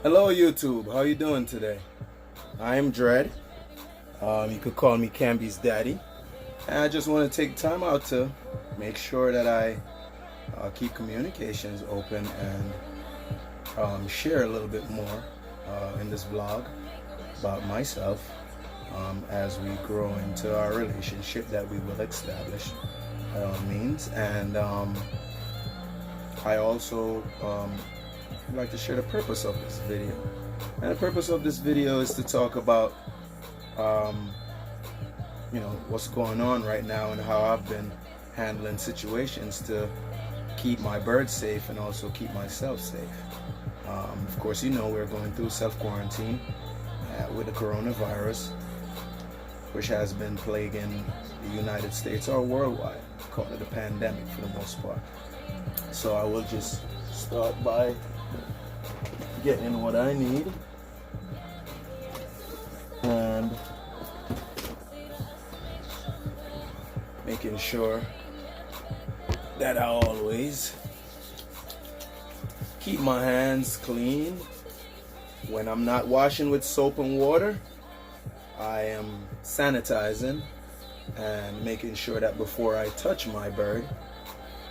Hello YouTube, how you doing today? I am Dread. You could call me Cambi's daddy. And I just want to take time out to make sure that I keep communications open and share a little bit more in this vlog about myself as we grow into our relationship that we will establish by all means. And I also I'd like to share the purpose of this video. And the purpose of this video is to talk about what's going on right now and how I've been handling situations to keep my birds safe and also keep myself safe. Of course, we're going through self-quarantine with the coronavirus, which has been plaguing the United States or worldwide. Call it a pandemic for the most part. So I will just start by getting what I need and making sure that I always keep my hands clean. When I'm not washing with soap and water, I am sanitizing and making sure that before I touch my bird,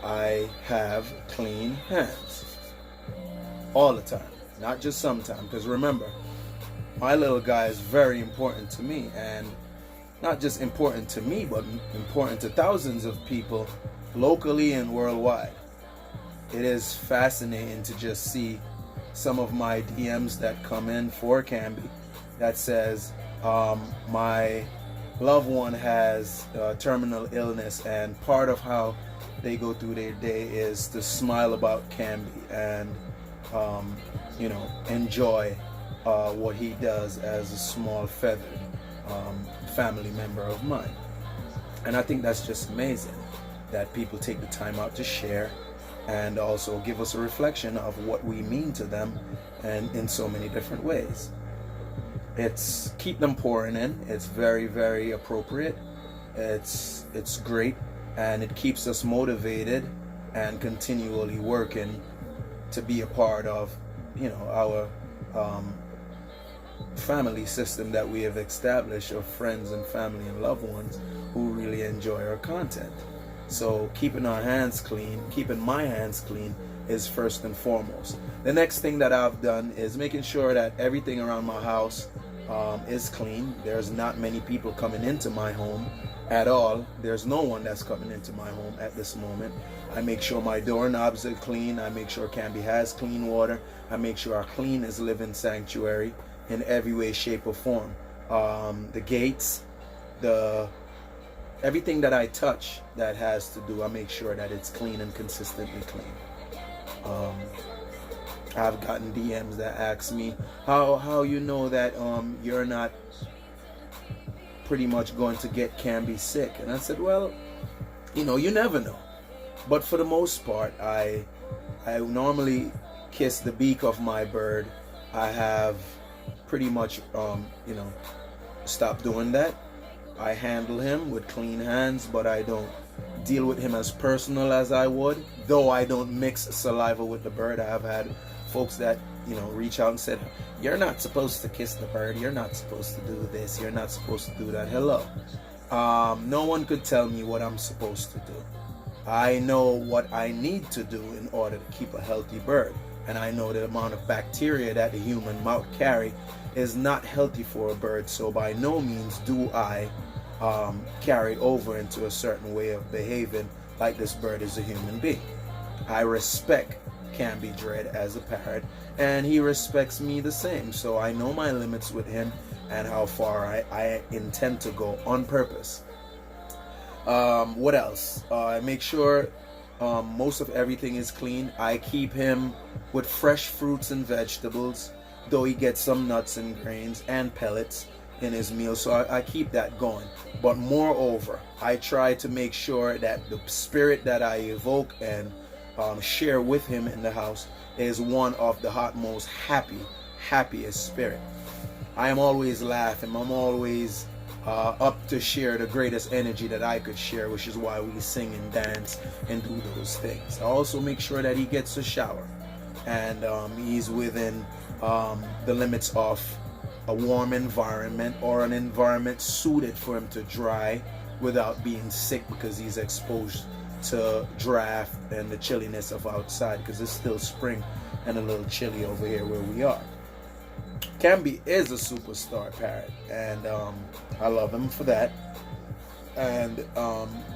I have clean hands all the time, not just sometimes. Because remember, my little guy is very important to me, and not just important to me, but important to thousands of people locally and worldwide. It is fascinating to just see some of my DMs that come in for Cambi that says my loved one has terminal illness, and part of how they go through their day is to smile about Cambi and enjoy what he does as a small feathered family member of mine. And I think that's just amazing that people take the time out to share and also give us a reflection of what we mean to them, and in so many different ways. It's keep them pouring in. It's very, very appropriate. It's great, and it keeps us motivated and continually working to be a part of our family system that we have established of friends and family and loved ones who really enjoy our content. So keeping our hands clean, keeping my hands clean, is first and foremost. The next thing that I've done is making sure that everything around my house is clean. There's not many people coming into my home at all. There's no one that's coming into my home at this moment. I make sure my doorknobs are clean. I make sure Cambi has clean water. I make sure our clean is living sanctuary in every way, shape, or form. The gates, everything that I touch that has to do, I make sure that it's clean and consistently clean. I've gotten DMs that ask me how you know that you're not pretty much going to get Cambi sick. And I said, well, you never know. But for the most part, I normally kiss the beak of my bird. I have pretty much stopped doing that. I handle him with clean hands, but I don't deal with him as personal as I would, though I don't mix saliva with the bird. I have had folks that reach out and said, you're not supposed to kiss the bird, you're not supposed to do this, you're not supposed to do that. Hello. No one could tell me what I'm supposed to do. I know what I need to do in order to keep a healthy bird, and I know the amount of bacteria that the human mouth carry is not healthy for a bird. So by no means do I carry over into a certain way of behaving like this bird is a human being. I respect CambiDred as a parrot, and he respects me the same. So I know my limits with him and how far I intend to go on purpose. What else? I make sure most of everything is clean. I keep him with fresh fruits and vegetables, though he gets some nuts and grains and pellets in his meal, so I keep that going. But moreover, I try to make sure that the spirit that I evoke and share with him in the house is one of the most happiest spirit. I am always laughing. I'm always up to share the greatest energy that I could share, which is why we sing and dance and do those things. I also make sure that he gets a shower, and he's within the limits of a warm environment or an environment suited for him to dry without being sick because he's exposed to draft and the chilliness of outside, because it's still spring and a little chilly over here where we are. Cambi is a superstar parrot, and I love him for that, and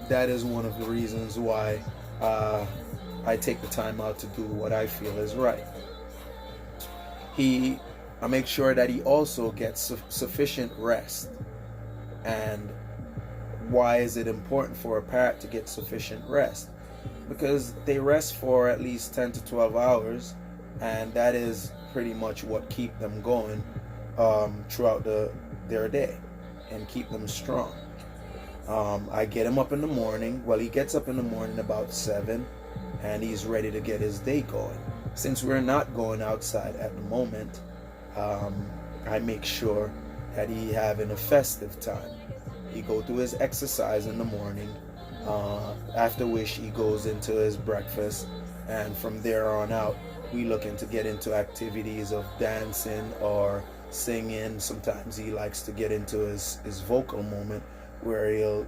that is one of the reasons why I take the time out to do what I feel is right. I make sure that he also gets sufficient rest. And why is it important for a parrot to get sufficient rest? Because they rest for at least 10 to 12 hours, and that is pretty much what keep them going throughout their day and keep them strong. I get him up in the morning. Well, he gets up in the morning about 7, and he's ready to get his day going. Since we're not going outside at the moment, I make sure that he having a festive time. He go through his exercise in the morning, after which he goes into his breakfast, and from there on out we looking to get into activities of dancing or singing. Sometimes he likes to get into his vocal moment where he'll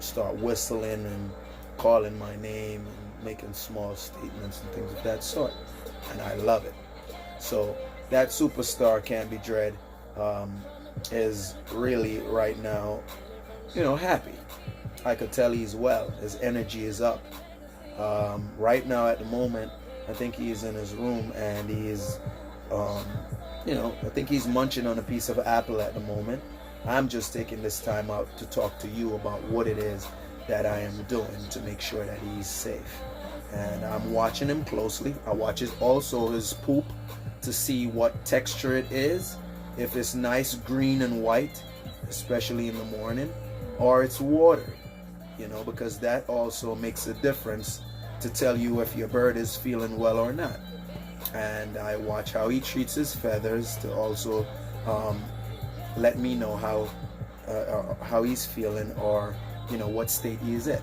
start whistling and calling my name and making small statements and things of that sort, and I love it. So that superstar CambiDred is really right now happy. I could tell he's well. His energy is up. Right now at the moment, I think he's in his room and he's I think he's munching on a piece of apple at the moment. I'm just taking this time out to talk to you about what it is that I am doing to make sure that he's safe. And I'm watching him closely. I watch also his poop to see what texture it is. If it's nice green and white, especially in the morning, or it's watery, because that also makes a difference to tell you if your bird is feeling well or not. And I watch how he treats his feathers to also let me know how he's feeling, or what state he's in.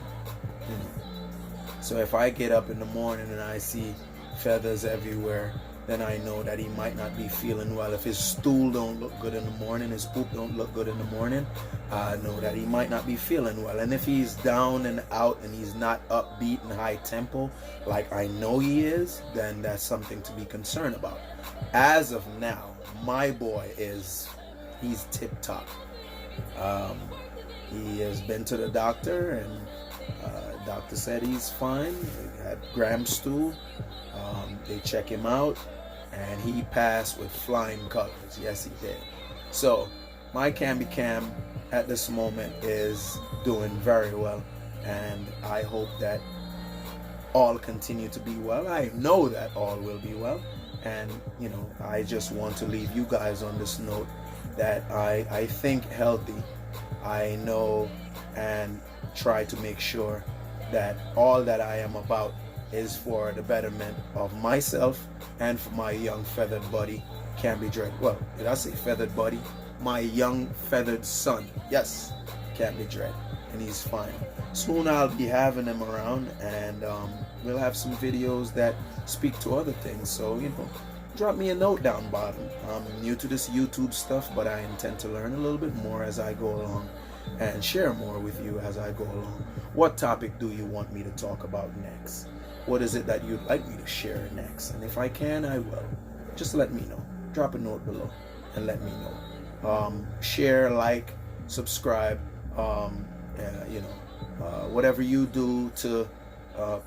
So if I get up in the morning and I see feathers everywhere, then I know that he might not be feeling well. If his stool don't look good in the morning, his poop don't look good in the morning, I know that he might not be feeling well. And if he's down and out and he's not upbeat and high tempo like I know he is, then that's something to be concerned about. As of now, my boy he's tip top. He has been to the doctor, and doctor said he's fine. He had gram stool. They check him out, and he passed with flying colors. Yes, he did. So my Cambi Cam at this moment is doing very well, and I hope that all continue to be well. I know that all will be well, and I just want to leave you guys on this note that I think healthy. I know and try to make sure that all that I am about is for the betterment of myself and for my young feathered buddy, CambiDred. Well, did I say feathered buddy? My young feathered son. Yes, CambiDred. And he's fine. Soon I'll be having him around, and we'll have some videos that speak to other things. So, drop me a note down bottom. I'm new to this YouTube stuff, but I intend to learn a little bit more as I go along and share more with you as I go along. What topic do you want me to talk about next? What is it that you'd like me to share next? And if I can, I will. Just let me know. Drop a note below and let me know. Share, like, subscribe, whatever you do to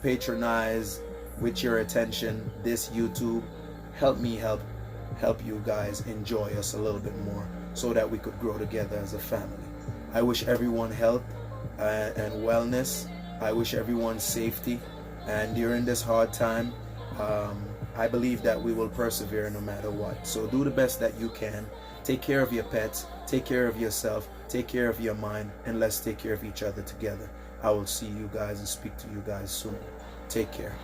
patronize with your attention this YouTube, help me help you guys enjoy us a little bit more so that we could grow together as a family. I wish everyone health and wellness. I wish everyone safety. And during this hard time, I believe that we will persevere no matter what. So do the best that you can. Take care of your pets. Take care of yourself. Take care of your mind. And let's take care of each other together. I will see you guys and speak to you guys soon. Take care.